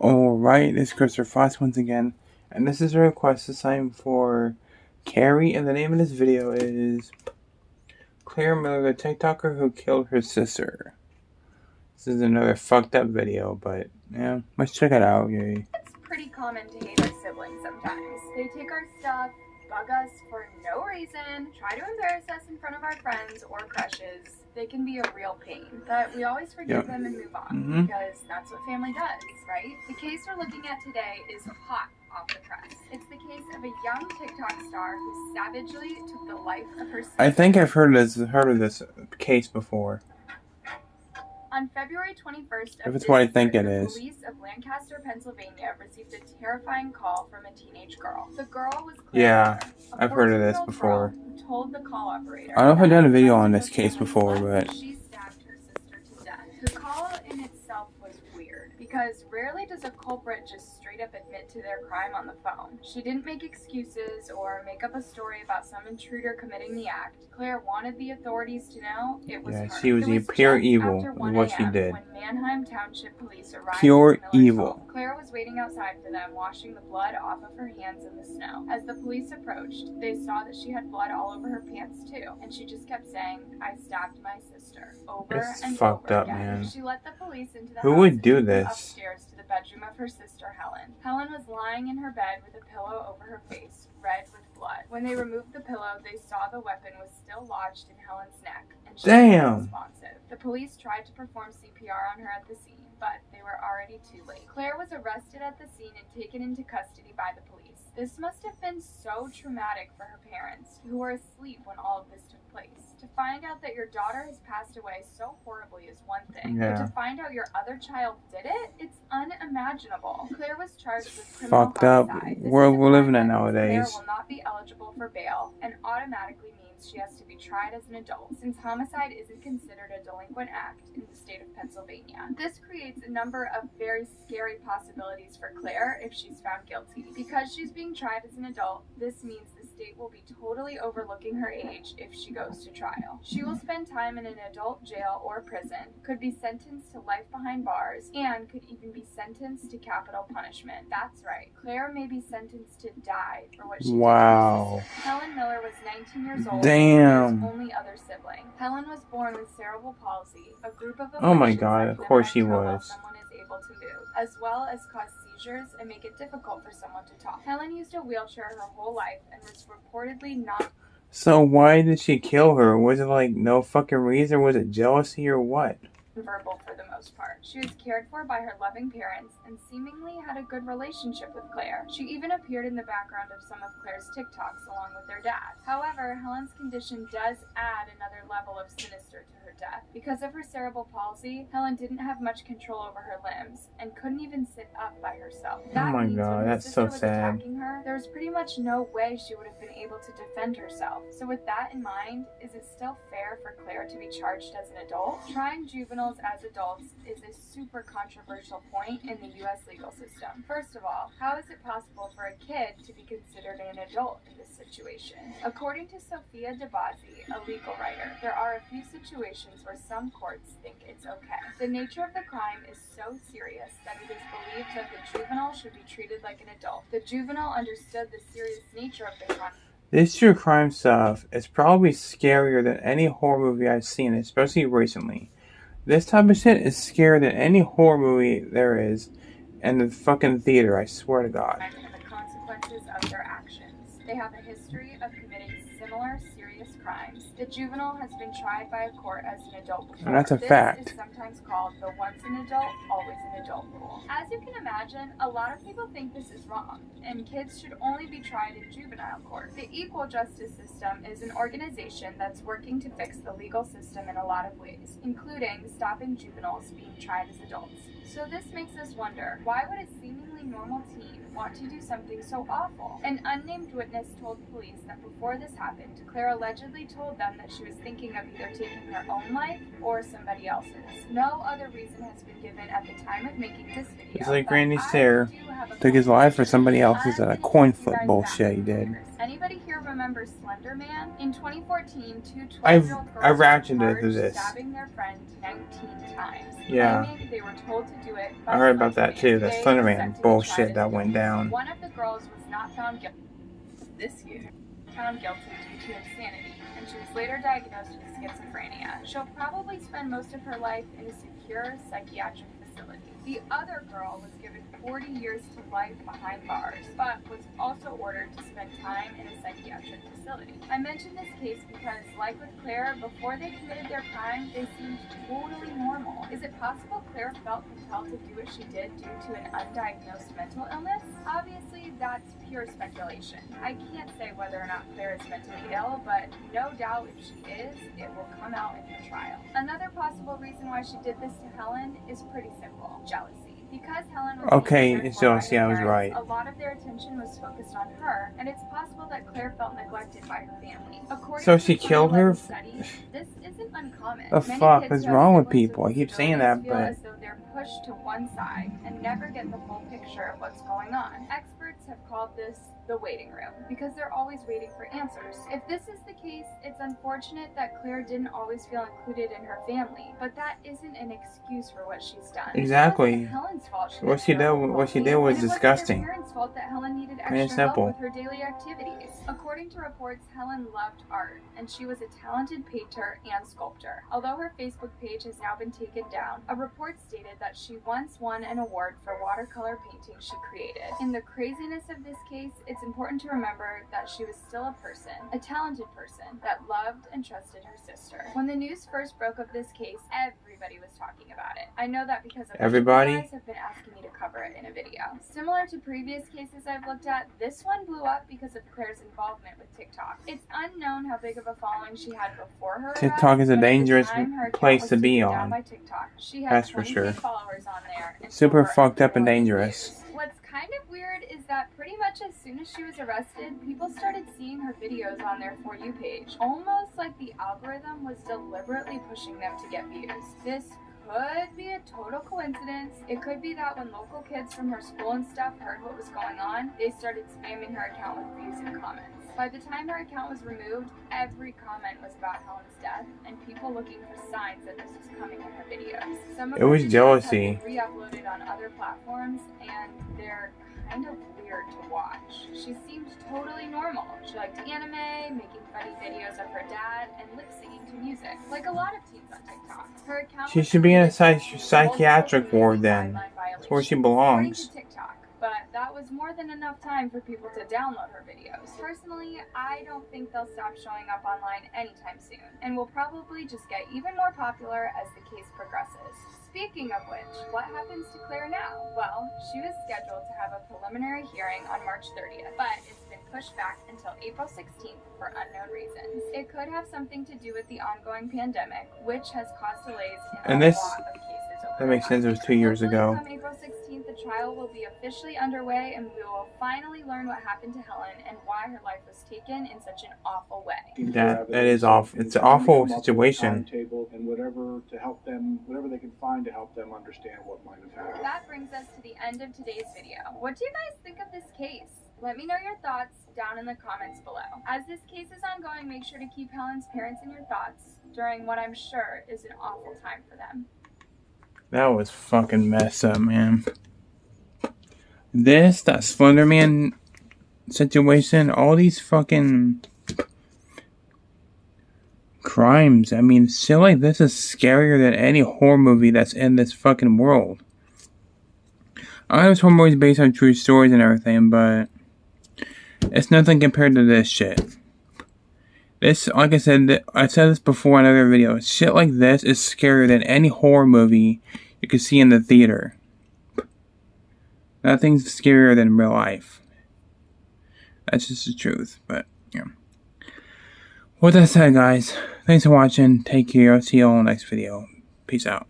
Alright, it's Christopher Fox once again, and this is a request assigned for Carrie, and the name of this video is Claire Miller, the TikToker who killed her sister. This is another fucked up video, but yeah, let's check it out, yay. It's pretty common to hate our siblings sometimes. They take our stuff, bug us for no reason, try to embarrass us in front of our friends or crushes. They can be a real pain, but we always forgive them and move on, because that's what family does, right? The case we're looking at today is hot off the press. It's the case of a young TikTok star who savagely took the life of her sister. I think I've heard of this case before. On February 21st if it's what I think it is. Police of Lancaster, Pennsylvania received a terrifying call from a teenage girl. The girl was Claire, I've heard of this before. Who told the call operator I don't know if I've done a video on this case before, but she stabbed her sister to death. The call in itself was weird, because rarely does a culprit just straight up admit to their crime on the phone. She didn't make excuses or make up a story about some intruder committing the act. Claire wanted the authorities to know it was her. She was pure evil in what she did. When Manheim Township Police arrived pure evil. Claire was waiting outside for them, washing the blood off of her hands in the snow. As the police approached, they saw that she had blood all over her pants too, and she just kept saying, "I stabbed my sister," over and fucked over up, again. man. She let the police into the Who house would do and this? upstairs to the bedroom of her sister Helen. Helen was lying in her bed with a pillow over her face, red with blood. When they removed the pillow, they saw the weapon was still lodged in Helen's neck, and she was unresponsive. The police tried to perform CPR on her at the scene, but they were already too late. Claire was arrested at the scene and taken into custody by the police. This must have been so traumatic for her parents, who were asleep when all of this took place. To find out that your daughter has passed away so horribly is one thing, but to find out your other child did it, it's unimaginable. Claire was charged with criminal homicide. Up world we're living in nowadays. Claire will not be eligible for bail and automatically means she has to be tried as an adult, since homicide isn't considered a delinquent act in the state of Pennsylvania. This creates a number of very scary possibilities for Claire if she's found guilty. Because she's being tried as an adult, this means the state will be totally overlooking her age if she goes to trial. She will spend time in an adult jail or prison, could be sentenced to life behind bars, and could even be sentenced to capital punishment. That's right, Claire may be sentenced to die for what she did to her sister. Helen Miller was 19 years old. Damn. Claire's only other sibling. Helen was born with cerebral palsy, a group of oh my god, of course she was. Someone is able to move, as well as cause seizures and make it difficult for someone to talk. Helen used a wheelchair her whole life and was reportedly not. So why did she kill her? Was it like no fucking reason? Was it jealousy or what? Verbal for the most part. She was cared for by her loving parents and seemingly had a good relationship with Claire. She even appeared in the background of some of Claire's TikToks along with their dad. However, Helen's condition does add another level of sinister to her death. Because of her cerebral palsy, Helen didn't have much control over her limbs and couldn't even sit up by herself. Oh my god, that's so sad. There was pretty much no way she would have been able to defend herself. So with that in mind, is it still fair for Claire to be charged as an adult? Trying juveniles as adults is a super controversial point in the U.S. legal system. First of all, how is it possible for a kid to be considered an adult in this situation? According to Sophia DeBazzi, a legal writer, there are a few situations where some courts think it's okay. The nature of the crime is so serious that it is believed that the juvenile should be treated like an adult. The juvenile understood the serious nature of the crime. This true crime stuff is probably scarier than any horror movie I've seen, especially recently. This type of shit is scarier than any horror movie there is in the fucking theater, I swear to God. And the consequences of their actions. They have a history of committing similar serious crimes. The juvenile has been tried by a court as an adult before. And that's a fact. This is sometimes called the once an adult, always an adult rule. As you can imagine, a lot of people think this is wrong, and kids should only be tried in juvenile court. The Equal Justice System is an organization that's working to fix the legal system in a lot of ways, including stopping juveniles being tried as adults. So this makes us wonder, why would a seemingly normal teen want to do something so awful? An unnamed witness told police that before this happened, Claire allegedly told them that she was thinking of either taking her own life or somebody else's. No other reason has been given at the time of making this video. It's like Randy Sayre took his life for somebody else's at a coin flip bullshit he did. Anybody here remember remember Slender Man? In 2014, two I 12-year-old girls reacted were to charged this. stabbing their friend 19 times, Yeah. claiming they were told to do it by I heard about that too. Slender That Man. Slender They were Man set to be bullshit tried as that went adults. down. One of the girls was not found guilty this year. Found guilty due to insanity, and she was later diagnosed with schizophrenia. She'll probably spend most of her life in a secure psychiatric facility. The other girl was given 40 years to life behind bars, but was also ordered to spend time in a psychiatric facility. I mention this case because, like with Claire, before they committed their crime, they seemed totally normal. Is it possible Claire felt compelled to do what she did due to an undiagnosed mental illness? Obviously, that's pure speculation. I can't say whether or not Claire is mentally ill, but no doubt if she is, it will come out in her trial. Another possible reason why she did this to Helen is pretty simple: jealousy. Because Helen was It's jealousy, I was right. a lot of their attention was focused on her, and it's possible that Claire felt neglected by her family. So she killed her? Studies, this isn't uncommon. The fuck is wrong with people? I keep saying that, feel but as though they're pushed to one side and never get the full picture of what's going on. Experts have called this the waiting room, because they're always waiting for answers. If this is the case, it's unfortunate that Claire didn't always feel included in her family, but that isn't an excuse for what she's done. Exactly. It wasn't Helen's fault. What she did was disgusting. It wasn't her parents' fault that Helen needed Plain and extra help simple. with her daily activities. According to reports, Helen loved art, and she was a talented painter and sculptor. Although her Facebook page has now been taken down, a report stated that she once won an award for watercolor painting she created. In the craziness of this case, it's important to remember that she was still a person, a talented person, that loved and trusted her sister. When the news first broke of this case, everybody was talking about it. I know that because of Everybody? you guys have been asking me to cover it in a video. Similar to previous cases I've looked at, this one blew up because of Claire's involvement with TikTok. It's unknown how big of a following she had before her arrest, TikTok is a but at the dangerous time her account place was to be taken down on. by TikTok. She had That's for 20K sure. followers on there and Super over fucked up and 1 million dangerous. views. What's kind of weird is that pretty much as soon as she was arrested, people started seeing her videos on their For You page. Almost like the algorithm was deliberately pushing them to get views. This could be a total coincidence. It could be that when local kids from her school and stuff heard what was going on, they started spamming her account with views and comments. By the time her account was removed, every comment was about Helen's death and people looking for signs that this was coming in her videos. Some of It was her videos jealousy. have been re-uploaded on other platforms, and they're kind of weird to watch. She seemed totally normal. She liked anime, making funny videos of her dad, and lip singing to music, like a lot of teens on TikTok. Her account She was should be in a deleted due to psychiatric multiple ward community then. guideline That's where she violations, belongs. according to TikTok. But that was more than enough time for people to download her videos. Personally, I don't think they'll stop showing up online anytime soon, and will probably just get even more popular as the case progresses. Speaking of which, what happens to Claire now? Well, she was scheduled to have a preliminary hearing on March 30th, but it's been pushed back until April 16th for unknown reasons. It could have something to do with the ongoing pandemic, which has caused delays in a lot of cases over That makes the sense. It was 2 years Hopefully, ago. come April 16th, the trial will be officially underway, and we will finally learn what happened to Helen and why her life was taken in such an awful way. That is awful. It's an awful situation. Timetable and whatever to help them, whatever they can find to help them understand what might have happened. That brings us to the end of today's video. What do you guys think of this case? Let me know your thoughts down in the comments below. As this case is ongoing, make sure to keep Helen's parents in your thoughts during what I'm sure is an awful time for them. That was fucking messed up, man. That Slender Man situation, all these fucking crimes. I mean, shit like this is scarier than any horror movie that's in this fucking world. I know this horror movie is based on true stories and everything, but it's nothing compared to this shit. This, like I said this before in other videos. Shit like this is scarier than any horror movie you could see in the theater. Nothing's scarier than real life. That's just the truth. But, yeah. With that said, guys, thanks for watching. Take care. I'll see you all in the next video. Peace out.